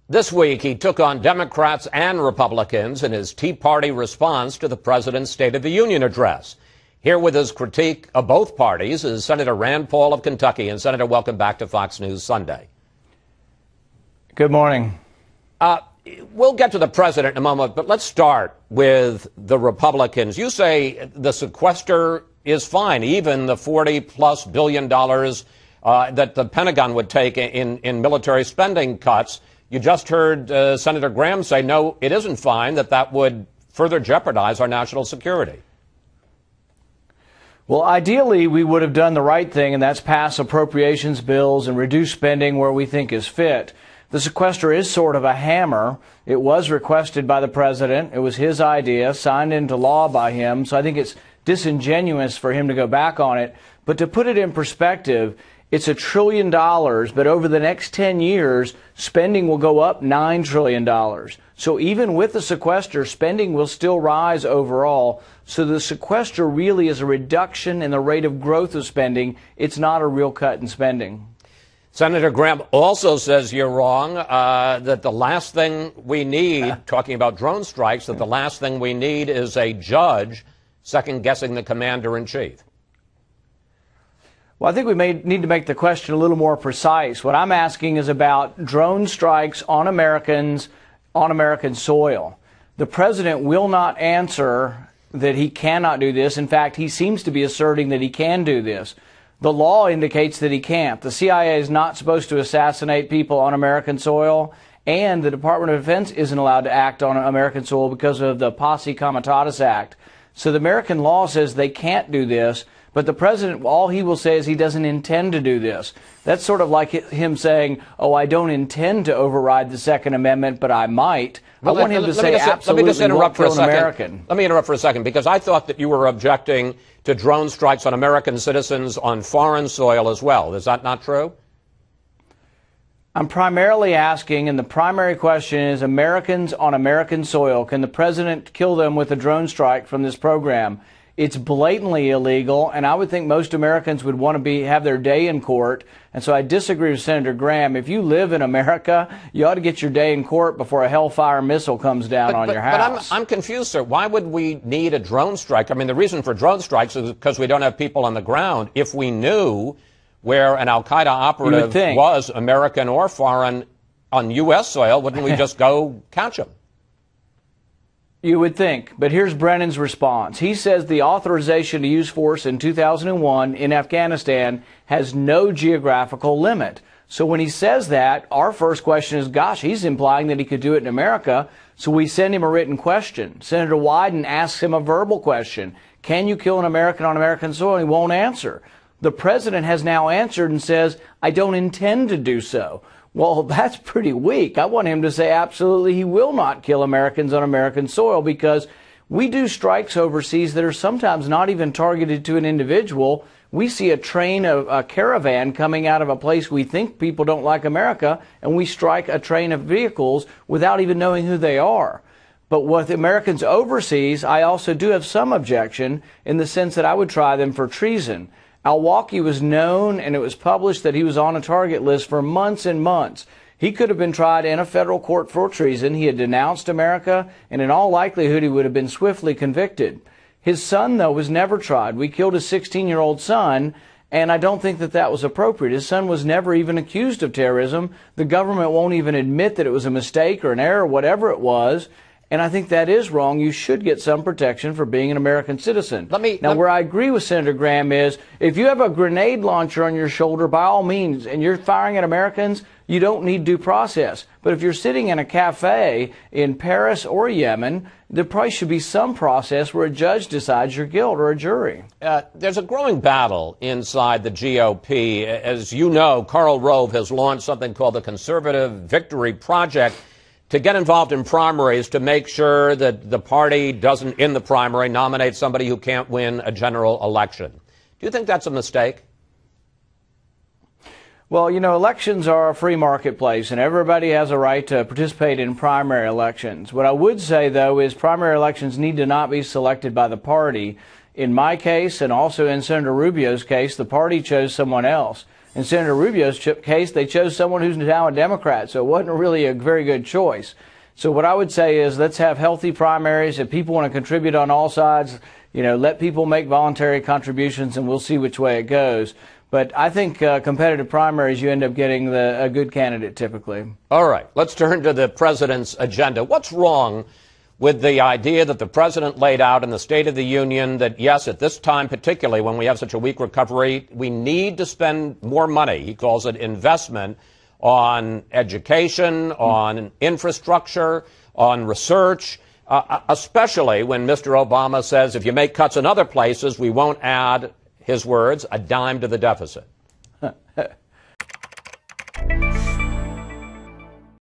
This week, he took on Democrats and Republicans in his Tea Party response to the president's State of the Union address. Here with his critique of both parties is Senator Rand Paul of Kentucky. And Senator, welcome back to Fox News Sunday. Good morning. We'll get to the president in a moment, but let's start with the Republicans. You say the sequester is fine, even the $40+ billion that the Pentagon would take in military spending cuts. You just heard Senator Graham say, no, it isn't fine, that would further jeopardize our national security. Well, ideally, we would have done the right thing, and that's pass appropriations bills and reduce spending where we think is fit. The sequester is sort of a hammer. It was requested by the president. It was his idea, signed into law by him. So I think it's disingenuous for him to go back on it. But to put it in perspective, it's $1 trillion, but over the next 10 years, spending will go up $9 trillion. So even with the sequester, spending will still rise overall. So the sequester really is a reduction in the rate of growth of spending. It's not a real cut in spending. Senator Graham also says you're wrong, that the last thing we need, talking about drone strikes, that the last thing we need is a judge second-guessing the commander-in-chief. Well, I think we need to make the question a little more precise. What I'm asking is about drone strikes on Americans, on American soil. The president will not answer that he cannot do this. In fact, he seems to be asserting that he can do this. The law indicates that he can't. The CIA is not supposed to assassinate people on American soil, and the Department of Defense isn't allowed to act on American soil because of the Posse Comitatus Act. So the American law says they can't do this, but the president, all he will say is he doesn't intend to do this. That's sort of like him saying, oh, I don't intend to override the Second Amendment, but I might. I want him to say absolutely won't kill an American. Let me interrupt for a second, because I thought that you were objecting to drone strikes on American citizens on foreign soil as well. Is that not true? I'm primarily asking, and the primary question is Americans on American soil. Can the president kill them with a drone strike from this program? It's blatantly illegal, and I would think most Americans would want to have their day in court. And so I disagree with Senator Graham. If you live in America, you ought to get your day in court before a Hellfire missile comes down on your house. But I'm confused, sir. Why would we need a drone strike? I mean, the reason for drone strikes is because we don't have people on the ground. If we knew where an al-Qaeda operative was, American or foreign, on U.S. soil, wouldn't we just go catch him? You would think, but here's Brennan's response. He says the authorization to use force in 2001 in Afghanistan has no geographical limit. So when he says that, our first question is, gosh, he's implying that he could do it in America. So we send him a written question. Senator Wyden asks him a verbal question. Can you kill an American on American soil? He won't answer. The president has now answered and says, I don't intend to do so. Well, that's pretty weak. I want him to say absolutely he will not kill Americans on American soil, because we do strikes overseas that are sometimes not even targeted to an individual. We see a caravan coming out of a place we think people don't like America, and we strike a train of vehicles without even knowing who they are. But with Americans overseas, I also do have some objection in the sense that I would try them for treason. Al-Awlaki was known, and it was published that he was on a target list for months and months. He could have been tried in a federal court for treason. He had denounced America, and in all likelihood, he would have been swiftly convicted. His son, though, was never tried. We killed his 16-year-old son, and I don't think that that was appropriate. His son was never even accused of terrorism. The government won't even admit that it was a mistake or an error, whatever it was. And I think that is wrong. You should get some protection for being an American citizen. Where I agree with Senator Graham is, if you have a grenade launcher on your shoulder, by all means, and you're firing at Americans, you don't need due process. But if you're sitting in a cafe in Paris or Yemen, there probably should be some process where a judge decides your guilt, or a jury. There's a growing battle inside the GOP. As you know, Karl Rove has launched something called the Conservative Victory Project to get involved in primaries to make sure that the party doesn't, in the primary, nominate somebody who can't win a general election. Do you think that's a mistake? Well, you know, elections are a free marketplace, and everybody has a right to participate in primary elections. What I would say, though, is primary elections need to not be selected by the party. In my case, and also in Senator Rubio's case, the party chose someone else. In Senator Rubio's case, they chose someone who's now a Democrat, so it wasn't really a very good choice. So what I would say is let's have healthy primaries. If people want to contribute on all sides, let people make voluntary contributions, and we'll see which way it goes. But I think competitive primaries, you end up getting a good candidate typically. All right, let's turn to the president's agenda. What's wrong with the idea that the president laid out in the State of the Union that, yes, at this time, particularly when we have such a weak recovery, we need to spend more money. He calls it investment on education, on infrastructure, on research, especially when Mr. Obama says if you make cuts in other places, we won't add, his words, a dime to the deficit.